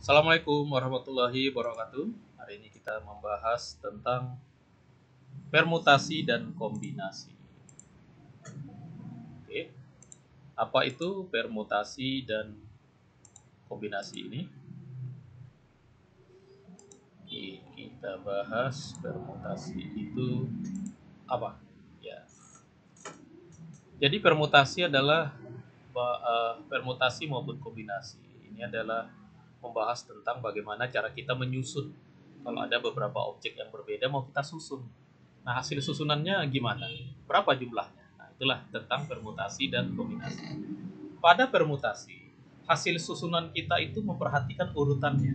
Assalamualaikum warahmatullahi wabarakatuh. Hari ini kita membahas tentang permutasi dan kombinasi. Oke, apa itu permutasi dan kombinasi ini? Oke, kita bahas permutasi itu apa? Ya. Jadi permutasi adalah permutasi maupun kombinasi. Ini adalah membahas tentang bagaimana cara kita menyusun. Kalau ada beberapa objek yang berbeda mau kita susun. Nah, hasil susunannya gimana? Berapa jumlahnya? Nah, itulah tentang permutasi dan kombinasi. Pada permutasi, hasil susunan kita itu memperhatikan urutannya.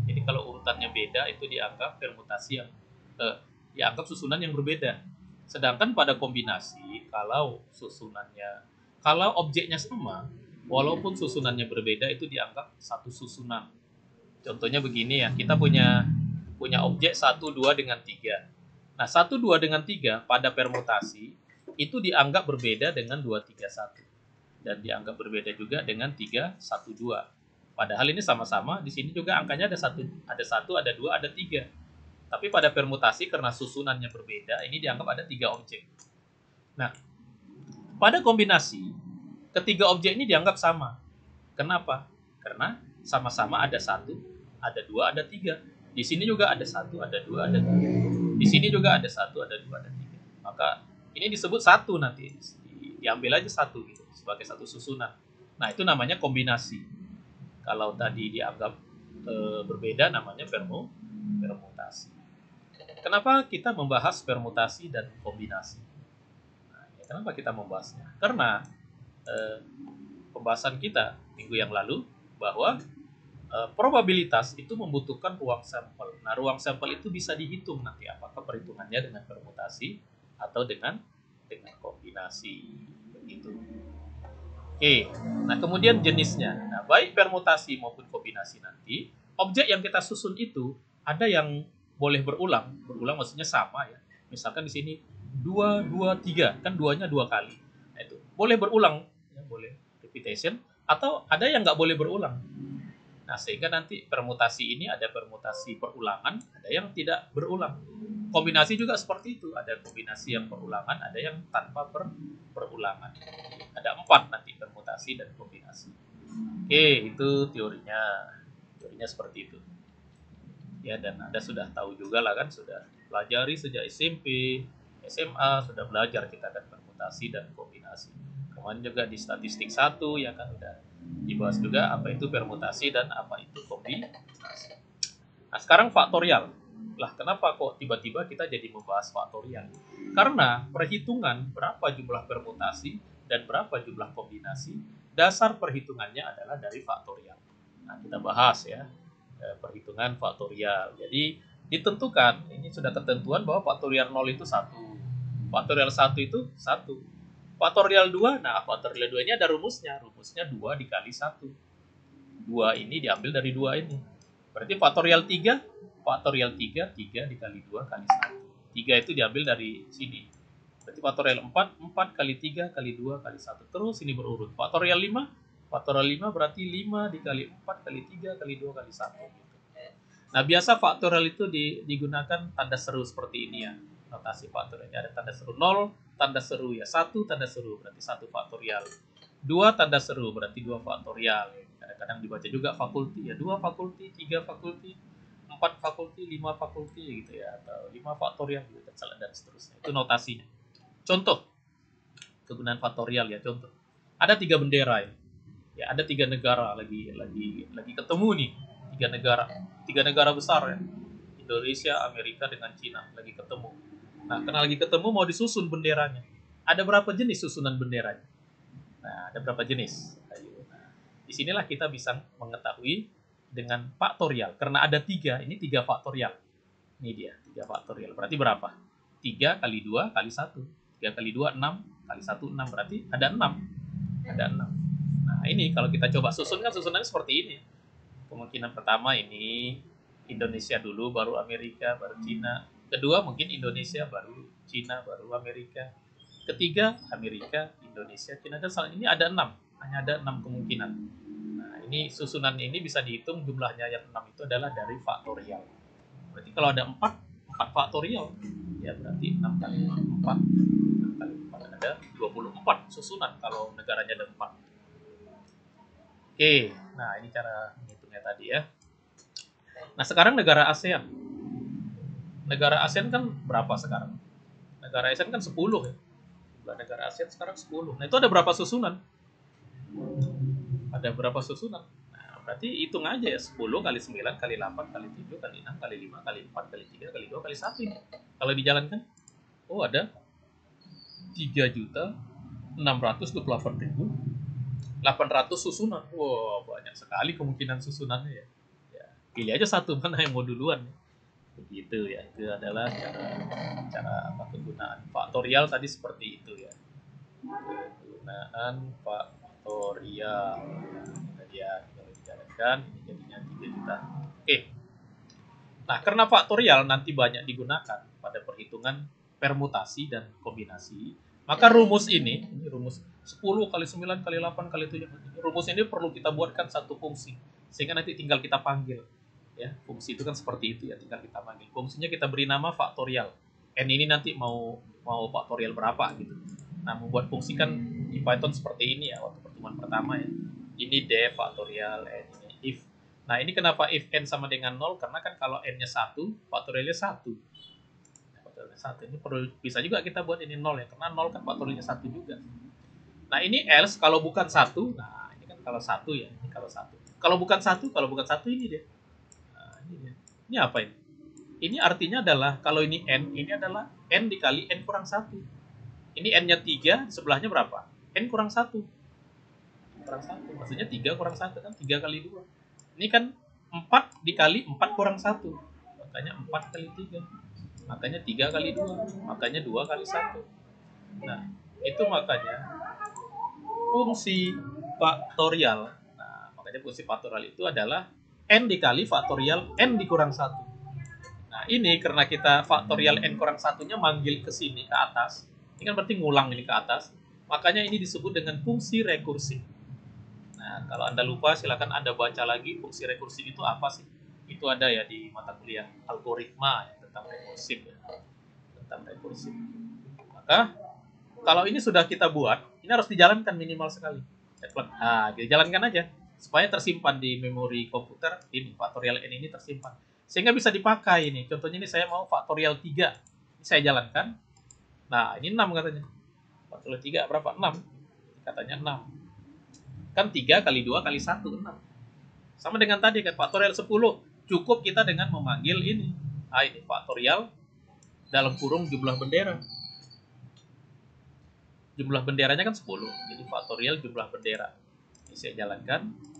Jadi kalau urutannya beda itu dianggap permutasi yang dianggap susunan yang berbeda. Sedangkan pada kombinasi, kalau objeknya sama, walaupun susunannya berbeda itu dianggap satu susunan. Contohnya begini ya, kita punya objek 1, 2 dengan 3. Nah, 1, 2 dengan 3 pada permutasi itu dianggap berbeda dengan 2, 3, 1. Dan dianggap berbeda juga dengan 3, 1, 2. Padahal ini sama-sama, di sini juga angkanya ada 1, ada 2, ada 3. Tapi pada permutasi karena susunannya berbeda, ini dianggap ada 3 objek. Nah, pada kombinasi, ketiga objek ini dianggap sama. Kenapa? Karena sama-sama ada 1, ada 2, ada 3. Di sini juga ada 1, ada 2, ada 3. Di sini juga ada 1, ada 2, ada 3. Maka ini disebut satu nanti. Diambil aja satu gitu sebagai satu susunan. Nah, itu namanya kombinasi. Kalau tadi dianggap berbeda namanya permutasi. Kenapa kita membahas permutasi dan kombinasi? Nah, kenapa kita membahasnya? Karena pembahasan kita minggu yang lalu bahwa probabilitas itu membutuhkan ruang sampel. Nah, ruang sampel itu bisa dihitung nanti apakah perhitungannya dengan permutasi atau dengan kombinasi begitu. Oke, nah kemudian jenisnya. Nah, baik permutasi maupun kombinasi nanti, objek yang kita susun itu ada yang boleh berulang. Berulang maksudnya sama ya. Misalkan di sini 2, 2, 3, kan duanya 2 kali. Nah, itu boleh berulang, ya, boleh repetition, atau ada yang nggak boleh berulang. Nah, sehingga nanti permutasi ini ada permutasi perulangan, ada yang tidak berulang. Kombinasi juga seperti itu, ada kombinasi yang perulangan, ada yang tanpa perulangan. Ada 4 nanti permutasi dan kombinasi. Oke, itu teorinya. Teorinya seperti itu. Ya, dan Anda sudah tahu juga lah kan, sudah pelajari sejak SMP, SMA, sudah belajar kita kan permutasi dan kombinasi. Kemarin juga di statistik 1 ya kan udah dibahas juga apa itu permutasi dan apa itu kombinasi. Nah, sekarang faktorial. Lah, kenapa kok tiba-tiba kita jadi membahas faktorial? Karena perhitungan berapa jumlah permutasi dan berapa jumlah kombinasi, dasar perhitungannya adalah dari faktorial. Nah, kita bahas ya perhitungan faktorial. Jadi ditentukan, ini sudah ketentuan bahwa faktorial 0 itu 1. Faktorial 1 itu 1. Faktorial 2, nah faktorial 2 ini ada rumusnya. Rumusnya 2 dikali 1. 2 ini diambil dari 2 ini. Berarti faktorial 3, faktorial 3, 3 dikali 2 kali 1. 3 itu diambil dari sini. Berarti faktorial 4, 4 kali 3 kali 2 kali 1. Terus ini berurut. Faktorial 5, faktorial 5 berarti 5 dikali 4 kali 3 kali 2 kali 1. Nah, biasa faktorial itu digunakan tanda seru seperti ini ya. Notasi faktorialnya ada tanda seru 0, tanda seru ya 1, tanda seru berarti 1 faktorial. 2 tanda seru berarti 2 faktorial. Kadang-kadang dibaca juga fakulti ya, 2 fakulti, 3 fakulti, 4 fakulti, 5 fakulti gitu ya, atau 5 faktorial gitu dan seterusnya. Itu notasinya. Contoh kegunaan faktorial ya, contoh. Ada 3 bendera ya. Ya, ada 3 negara lagi ketemu nih. 3 negara besar ya. Indonesia, Amerika dengan Cina lagi ketemu. Nah, karena lagi ketemu mau disusun benderanya. Ada berapa jenis susunan benderanya? Nah, ada berapa jenis? Ayo. Nah, disinilah kita bisa mengetahui dengan faktorial. Karena ada 3, ini 3 faktorial. Ini dia, 3 faktorial. Berarti berapa? 3 kali 2 kali 1. 3 kali 2, 6. Kali 1, 6. Berarti ada 6. Ada 6. Nah, ini kalau kita coba susun kan susunannya seperti ini. Kemungkinan pertama ini Indonesia dulu, baru Amerika, baru Cina. Kedua mungkin Indonesia, baru Cina, baru Amerika. Ketiga Amerika, Indonesia, Cina, dan ini ada 6. Hanya ada 6 kemungkinan. Nah, ini susunan ini bisa dihitung jumlahnya yang 6 itu adalah dari faktorial. Berarti kalau ada 4 faktorial, ya berarti 6 kali 4, 6 kali 4 ada 24 susunan kalau negaranya ada 4. Oke, nah ini cara menghitungnya tadi ya. Nah sekarang negara ASEAN. Negara ASEAN kan berapa sekarang? Negara ASEAN kan 10 ya. Negara ASEAN sekarang 10. Nah itu ada berapa susunan? Ada berapa susunan? Nah, berarti hitung aja ya, 10 kali 9 kali 8 kali 7 kali 6 kali 5 kali 4 kali 3 kali 2 kali 1 ini. Kalau dijalankan, oh ada 3.628.800 susunan. Wow, banyak sekali kemungkinan susunannya ya. Ya, pilih aja satu mana yang mau duluan. Begitu ya, itu adalah cara penggunaan faktorial tadi seperti itu ya. Penggunaan faktorial ya, kalau dijalankan ini jadinya 3 juta. Oke. Nah, karena faktorial nanti banyak digunakan pada perhitungan permutasi dan kombinasi, maka rumus ini rumus 10 kali 9 kali 8 kali 7, rumus ini perlu kita buatkan satu fungsi sehingga nanti tinggal kita panggil. Ya, fungsi itu kan seperti itu ya, tinggal kita panggil. Fungsinya kita beri nama faktorial. N ini nanti mau faktorial berapa gitu. Nah, membuat fungsi kan di Python seperti ini ya waktu pertemuan pertama ya. Ini def faktorial n ini if. Nah, ini kenapa if n sama dengan 0? Karena kan kalau n-nya 1, faktorialnya 1. Nah, faktorialnya 1 ini perlu bisa juga kita buat ini 0 ya, karena 0 kan faktorialnya 1 juga. Nah, ini else kalau bukan 1. Nah, ini kan kalau 1 ya, ini kalau 1. Kalau bukan 1 ini deh. Ini apa ini? Ini artinya adalah kalau ini n, ini adalah n dikali n kurang 1. Ini n-nya 3, sebelahnya berapa? N kurang 1. Kurang 1. Maksudnya 3 kurang 1 kan 3 kali 2. Ini kan 4 dikali 4 kurang 1. Makanya 4 kali 3. Makanya 3 kali 2. Makanya 2 kali 1. Nah, itu makanya fungsi faktorial. Nah, makanya fungsi faktorial itu adalah n dikali faktorial n dikurang 1. Nah, ini karena kita faktorial n kurang 1-nya manggil ke sini, ke atas. Ini kan berarti ngulang ini ke atas. Makanya ini disebut dengan fungsi rekursif. Nah, kalau Anda lupa, silakan Anda baca lagi fungsi rekursif itu apa sih. Itu ada ya di mata kuliah algoritma ya, tentang rekursif. Ya. Tentang rekursif. Maka, kalau ini sudah kita buat, ini harus dijalankan minimal sekali. Nah, dijalankan aja. Supaya tersimpan di memori komputer, ini faktorial n ini tersimpan. Sehingga bisa dipakai ini. Contohnya ini saya mau faktorial 3. Ini saya jalankan. Nah, ini 6 katanya. Faktorial 3 berapa? 6. Katanya 6. Kan 3 kali 2 kali 1, 6. Sama dengan tadi kan, faktorial 10. Cukup kita dengan memanggil ini. Nah, ini faktorial dalam kurung jumlah bendera. Jumlah benderanya kan 10. Jadi faktorial jumlah bendera. Ini saya jalankan.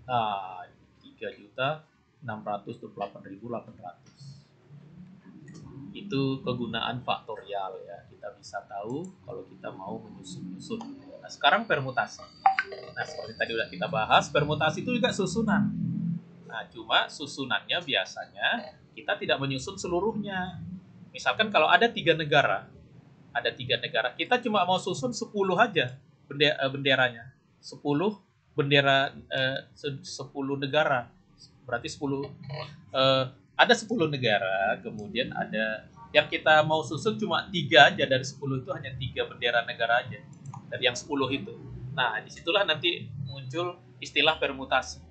Nah, 3.628.800. Itu kegunaan faktorial ya. Kita bisa tahu kalau kita mau menyusun-nyusun. Nah, sekarang permutasi. Nah, seperti tadi udah kita bahas, permutasi itu juga susunan. Nah, cuma susunannya biasanya kita tidak menyusun seluruhnya. Misalkan kalau ada 3 negara, kita cuma mau susun 10 aja benderanya. 10 bendera 10 negara, berarti 10 ada 10 negara, kemudian ada yang kita mau susun cuma 3 aja dari 10 itu, hanya 3 bendera negara aja dari yang 10 itu. Nah, disitulah nanti muncul istilah permutasi.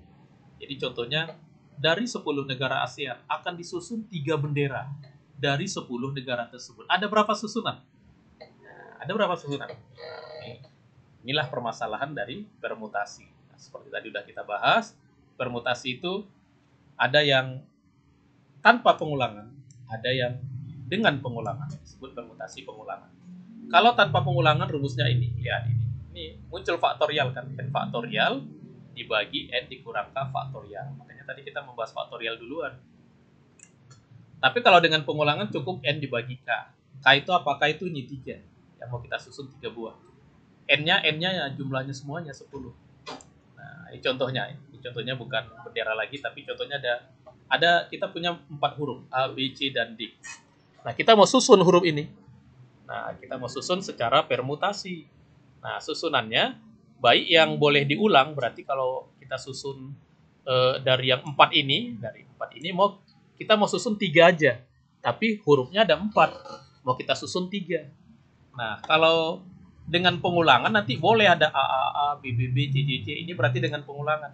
Jadi contohnya dari 10 negara ASEAN akan disusun 3 bendera dari 10 negara tersebut. Ada berapa susunan? Ada berapa susunan? Inilah permasalahan dari permutasi. Seperti tadi udah kita bahas, permutasi itu ada yang tanpa pengulangan, ada yang dengan pengulangan, disebut permutasi pengulangan. Kalau tanpa pengulangan rumusnya ini, lihat ini. Ini muncul faktorial kan, n faktorial dibagi n dikurang k faktorial. Makanya tadi kita membahas faktorial duluan. Tapi kalau dengan pengulangan cukup n dibagi k. K itu apa? K itu ini 3. Yang mau kita susun 3 buah. N-nya ya jumlahnya semuanya 10. Nah, ini contohnya. Ini contohnya bukan bendera lagi, tapi contohnya ada kita punya 4 huruf A, B, C, dan D. Nah, kita mau susun huruf ini. Nah, kita mau susun secara permutasi. Nah, susunannya baik yang boleh diulang, berarti kalau kita susun dari yang 4 ini, kita mau susun 3 aja, tapi hurufnya ada 4, mau kita susun 3. Nah, kalau dengan pengulangan nanti boleh ada A, A, A, B, B, B, C, C, C, ini berarti dengan pengulangan.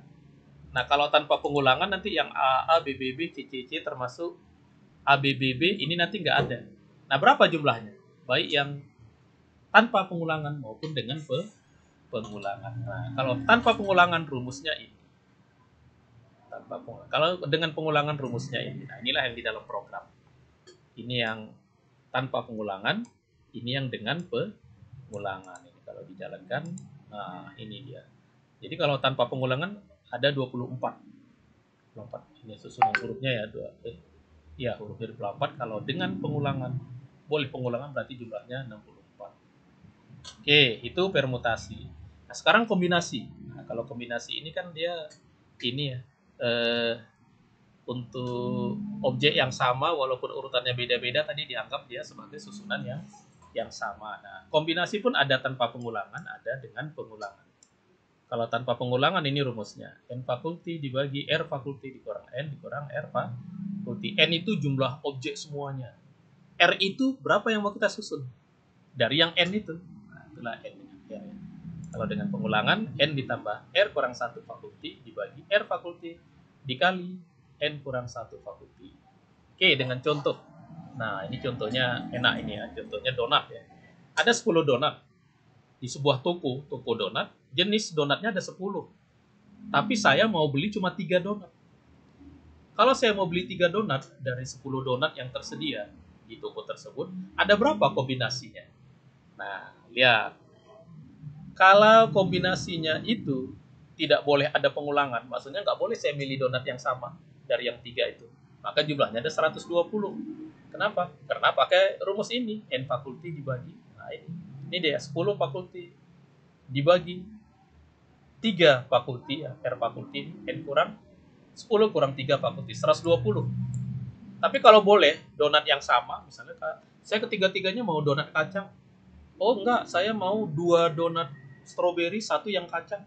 Nah, kalau tanpa pengulangan nanti yang A, A, B, B, B, C, C, C termasuk A, B, B, B ini nanti nggak ada. Nah, berapa jumlahnya? Baik yang tanpa pengulangan maupun dengan pengulangan. Nah, kalau tanpa pengulangan rumusnya ini. Kalau dengan pengulangan rumusnya ini. Nah, inilah yang di dalam program. Ini yang tanpa pengulangan, ini yang dengan pengulangan. Ini kalau dijalankan, nah ini dia. Jadi kalau tanpa pengulangan ada 24. Ini susunan hurufnya ya, hurufnya 24. Kalau dengan pengulangan, boleh pengulangan berarti jumlahnya 64. Oke, itu permutasi. Nah, sekarang kombinasi. Nah, kalau kombinasi ini kan dia ini ya, untuk objek yang sama walaupun urutannya beda-beda tadi dianggap dia sebagai susunan yang sama. Nah, kombinasi pun ada tanpa pengulangan, ada dengan pengulangan. Kalau tanpa pengulangan ini rumusnya. N fakulti dibagi R fakulti dikurang N dikurang R fakulti. N itu jumlah objek semuanya. R itu berapa yang mau kita susun? Dari yang N itu. Nah, itulah N dengan R. Kalau dengan pengulangan, N ditambah R kurang 1 fakulti dibagi R fakulti dikali N kurang 1 fakulti. Oke, dengan contoh. Nah, ini contohnya enak ini ya. Contohnya donat ya. Ada 10 donat. Di sebuah toko donat, jenis donatnya ada 10. Tapi saya mau beli cuma 3 donat. Kalau saya mau beli 3 donat dari 10 donat yang tersedia di toko tersebut, ada berapa kombinasinya? Nah, lihat. Kalau kombinasinya itu tidak boleh ada pengulangan, maksudnya nggak boleh saya milih donat yang sama dari yang 3 itu. Maka jumlahnya ada 120. Kenapa? Karena pakai rumus ini, N fakulti dibagi. Nah, ini dia 10 fakulti dibagi 3 fakulti ya, R fakulti N kurang 10 kurang 3 fakulti 120. Tapi kalau boleh donat yang sama, misalnya saya ketiga-tiganya mau donat kacang. Oh enggak, saya mau 2 donat stroberi, 1 yang kacang.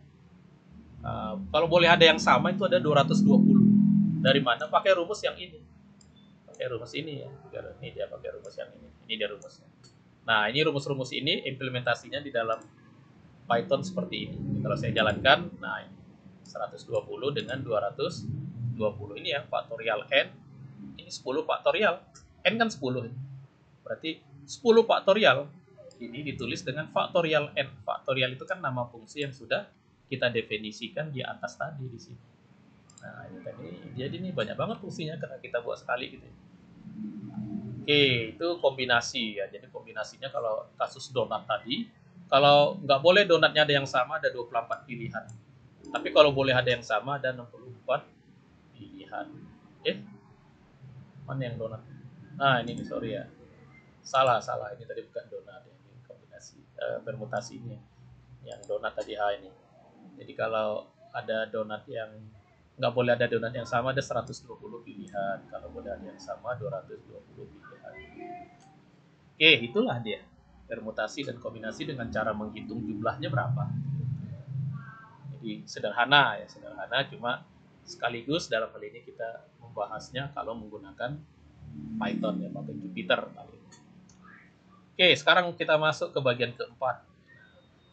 Kalau boleh ada yang sama itu ada 220. Dari mana? Pakai rumus yang ini. Pakai rumus ini ya. Ini dia pakai rumus yang ini. Ini dia rumusnya. Nah, ini rumus-rumus ini implementasinya di dalam Python seperti ini. Kalau saya jalankan, nah ini 120 dengan 220. Ini ya, faktorial N. Ini 10 faktorial. N kan 10. Berarti 10 faktorial ini ditulis dengan faktorial N. Faktorial itu kan nama fungsi yang sudah kita definisikan di atas tadi di sini. Nah, ini tadi. Jadi ini banyak banget fungsinya karena kita buat sekali gitu. Oke, itu kombinasi ya. Jadi kombinasinya kalau kasus donat tadi, kalau nggak boleh donatnya ada yang sama, ada 24 pilihan. Tapi kalau boleh ada yang sama, ada 64 pilihan. Mana yang donat? Nah, ini sorry ya. Salah. Ini tadi bukan donat. Ini kombinasi, permutasi ini. Yang donat tadi ini. Jadi kalau ada donat yang nggak boleh ada donat yang sama, ada 120 pilihan. Kalau boleh ada yang sama, 220 pilihan. Oke, itulah dia. Permutasi dan kombinasi dengan cara menghitung jumlahnya berapa. Jadi sederhana, cuma sekaligus dalam hal ini kita membahasnya kalau menggunakan Python ya, pakai Jupyter. Oke, sekarang kita masuk ke bagian keempat.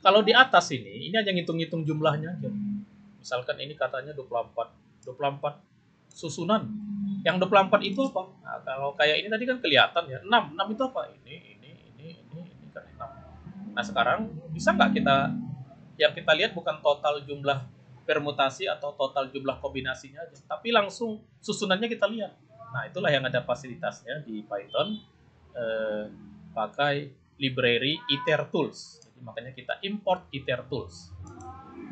Kalau di atas ini hanya ngitung-ngitung jumlahnya aja. Misalkan ini katanya 24 susunan. Yang 24 itu apa? Nah, kalau kayak ini tadi kan kelihatan ya, 6 itu apa? Ini kan 6. Nah, sekarang bisa nggak yang kita lihat bukan total jumlah permutasi atau total jumlah kombinasinya aja, tapi langsung susunannya kita lihat. Nah, itulah yang ada fasilitasnya di Python, pakai library itertools. Jadi makanya kita import itertools.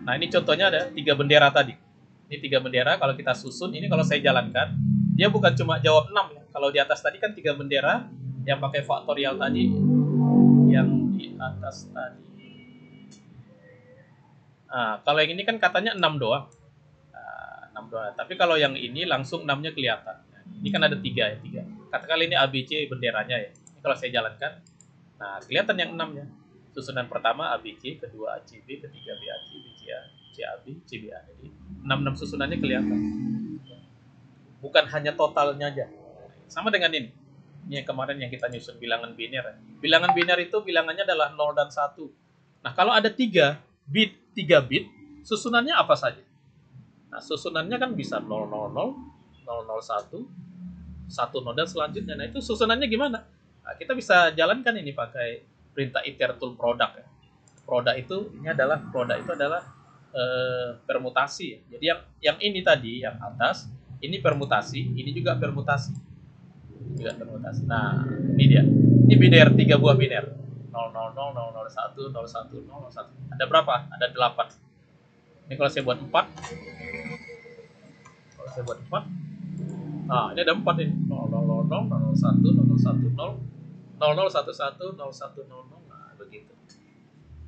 Nah, ini contohnya ada 3 bendera tadi. Ini 3 bendera, kalau kita susun, ini kalau saya jalankan, dia bukan cuma jawab 6 ya. Kalau di atas tadi kan 3 bendera yang pakai faktorial tadi. Yang di atas tadi. Nah, kalau yang ini kan katanya 6 doang. 6 doang. Tapi kalau yang ini langsung 6-nya kelihatan. Ini kan ada 3 ya, 3. Katakanlah ini ABC benderanya ya. Ini kalau saya jalankan, nah kelihatan yang 6-nya. Susunan pertama ABC, kedua ACB, ketiga BAC, BCA, CAB, CBA. Jadi 6 susunannya kelihatan. Bukan hanya totalnya aja. Sama dengan ini. Ini yang kemarin yang kita nyusun bilangan biner. Bilangan biner itu bilangannya adalah 0 dan 1. Nah, kalau ada 3 bit, susunannya apa saja? Nah, susunannya kan bisa 000, 001, 10 dan selanjutnya. Nah, itu susunannya gimana? Nah, kita bisa jalankan ini pakai perintah iter-tool product ya. Product itu adalah permutasi ya. Jadi yang ini tadi yang atas ini permutasi, ini juga permutasi. Nah, ini dia. Ini biner 3 buah biner. 000, 001, 01, 001. Ada berapa? Ada 8. Ini kalau saya buat 4. Nah, ini ada 4 ini. 000, 001, 010, 0011, 0100. Nah, begitu.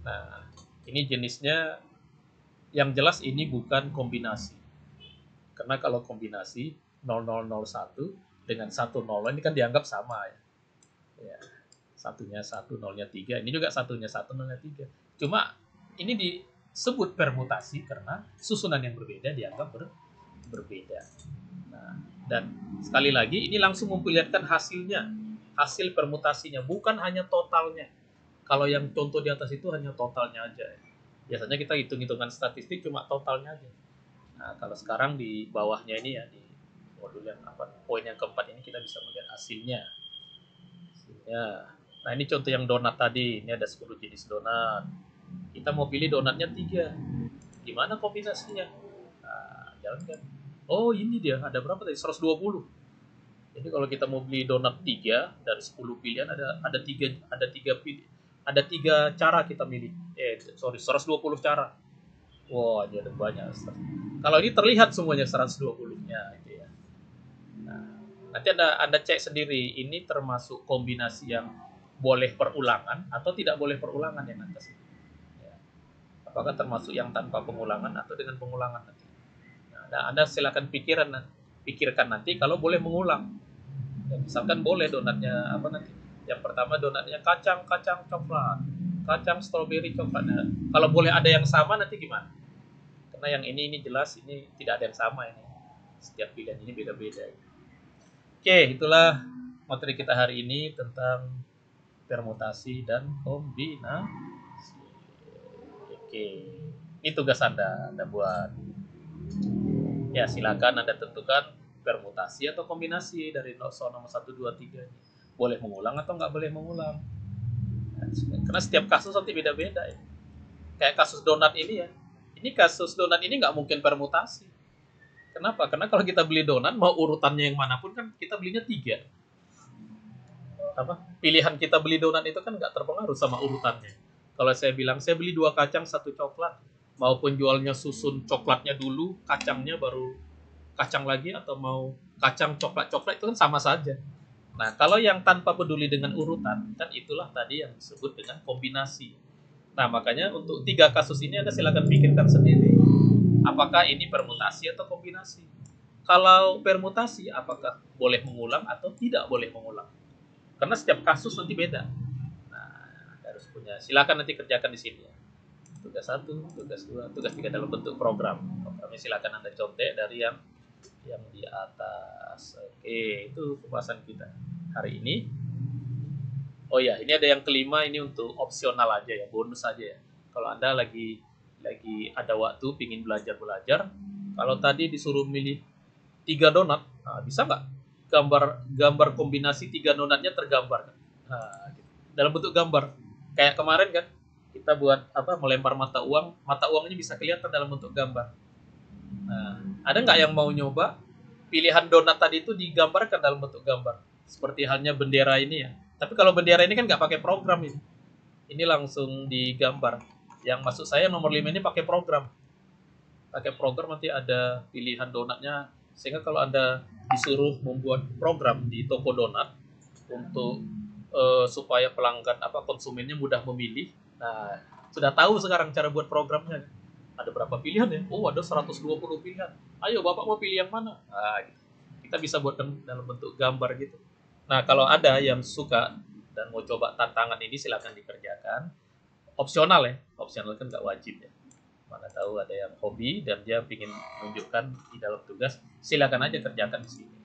Nah, ini jenisnya yang jelas ini bukan kombinasi. Karena kalau kombinasi 0001 dengan 10 ini kan dianggap sama ya. Ya. Satunya 1, nolnya 3. Ini juga satunya 1, nolnya 3. Cuma ini disebut permutasi karena susunan yang berbeda dianggap berbeda. Nah, dan sekali lagi ini langsung memperlihatkan hasilnya. Hasil permutasinya bukan hanya totalnya. Kalau yang contoh di atas itu hanya totalnya aja. Biasanya kita hitung-hitungan statistik cuma totalnya aja. Nah, kalau sekarang di bawahnya ini ya, di modul yang poin yang keempat ini kita bisa melihat hasilnya. Nah, ini contoh yang donat tadi. Ini ada 10 jenis donat. Kita mau pilih donatnya 3. Gimana kombinasinya? Nah, jalankan. Oh, ini dia. Ada berapa tadi? 120. Jadi kalau kita mau beli donat 3 dari 10 pilihan ada 3 cara kita milih. 120 cara. Wah, dia ada banyak. Kalau ini terlihat semuanya 120-nya gitu ya. Nah, nanti Anda cek sendiri ini termasuk kombinasi yang boleh perulangan atau tidak boleh perulangan yang atas ini. Ya. Apakah termasuk yang tanpa pengulangan atau dengan pengulangan nanti. Nah, Anda silakan pikirkan nanti kalau boleh mengulang. Ya, misalkan boleh donatnya nanti. Yang pertama donatnya kacang coklat, kacang stroberi coklat. Nah, kalau boleh ada yang sama nanti gimana? Karena yang ini jelas ini tidak ada yang sama ini. Setiap pilihan ini beda-beda. Oke, itulah materi kita hari ini tentang permutasi dan kombinasi. Oke, ini tugas Anda buat. Ya, silakan Anda tentukan permutasi atau kombinasi dari soal nomor 1, 2, 3 ini. Boleh mengulang atau nggak boleh mengulang. Karena setiap kasus nanti beda-beda ya. Kayak kasus donat ini ya. Ini kasus donat ini nggak mungkin permutasi. Kenapa? Karena kalau kita beli donat, mau urutannya yang manapun kan kita belinya 3. Pilihan kita beli donat itu kan nggak terpengaruh sama urutannya. Kalau saya bilang saya beli 2 kacang 1 coklat, mau penjualnya susun coklatnya dulu, kacangnya baru kacang lagi, atau mau kacang coklat itu kan sama saja. Nah, kalau yang tanpa peduli dengan urutan, kan itulah tadi yang disebut dengan kombinasi. Nah, makanya untuk 3 kasus ini Anda silakan pikirkan sendiri. Apakah ini permutasi atau kombinasi? Kalau permutasi, apakah boleh mengulang atau tidak boleh mengulang? Karena setiap kasus nanti beda. Nah, harus punya. Silakan nanti kerjakan di sini ya. Tugas 1, tugas 2, tugas 3 dalam bentuk program. Programnya silakan Anda contek dari yang di atas. Oke, itu pembahasan kita hari ini. Oh ya, ini ada yang kelima, ini untuk opsional aja ya, bonus aja ya. Kalau Anda lagi ada waktu pingin belajar, kalau tadi disuruh milih 3 donat, nah, bisa nggak gambar kombinasi 3 donatnya tergambar? Nah, dalam bentuk gambar. Kayak kemarin kan kita buat melempar mata uangnya bisa kelihatan dalam bentuk gambar. Nah, ada nggak yang mau nyoba pilihan donat tadi itu digambarkan dalam bentuk gambar? Seperti halnya bendera ini ya. Tapi kalau bendera ini kan nggak pakai program ini. Ini langsung digambar. Yang maksud saya nomor 5 ini pakai program. Pakai program nanti ada pilihan donatnya. Sehingga kalau Anda disuruh membuat program di toko donat untuk supaya pelanggan konsumennya mudah memilih. Nah, sudah tahu sekarang cara buat programnya. Ada berapa pilihan ya? Oh, ada 120 pilihan. Ayo Bapak mau pilih yang mana? Nah, gitu. Kita bisa buatkan dalam bentuk gambar gitu. Nah, kalau ada yang suka dan mau coba tantangan ini silakan dikerjakan. Opsional ya. Opsional kan nggak wajib ya. Mana tahu ada yang hobi dan dia ingin menunjukkan di dalam tugas, silakan aja kerjakan di sini.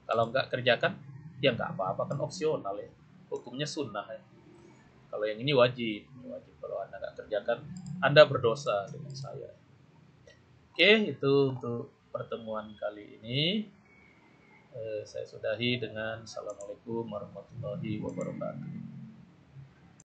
Kalau nggak kerjakan, ya nggak apa-apa, kan opsional ya. Hukumnya sunnah ya. Kalau yang ini wajib, wajib. Kalau Anda nggak kerjakan, Anda berdosa dengan saya. Oke, itu untuk pertemuan kali ini. Saya sudahi dengan Assalamualaikum warahmatullahi wabarakatuh.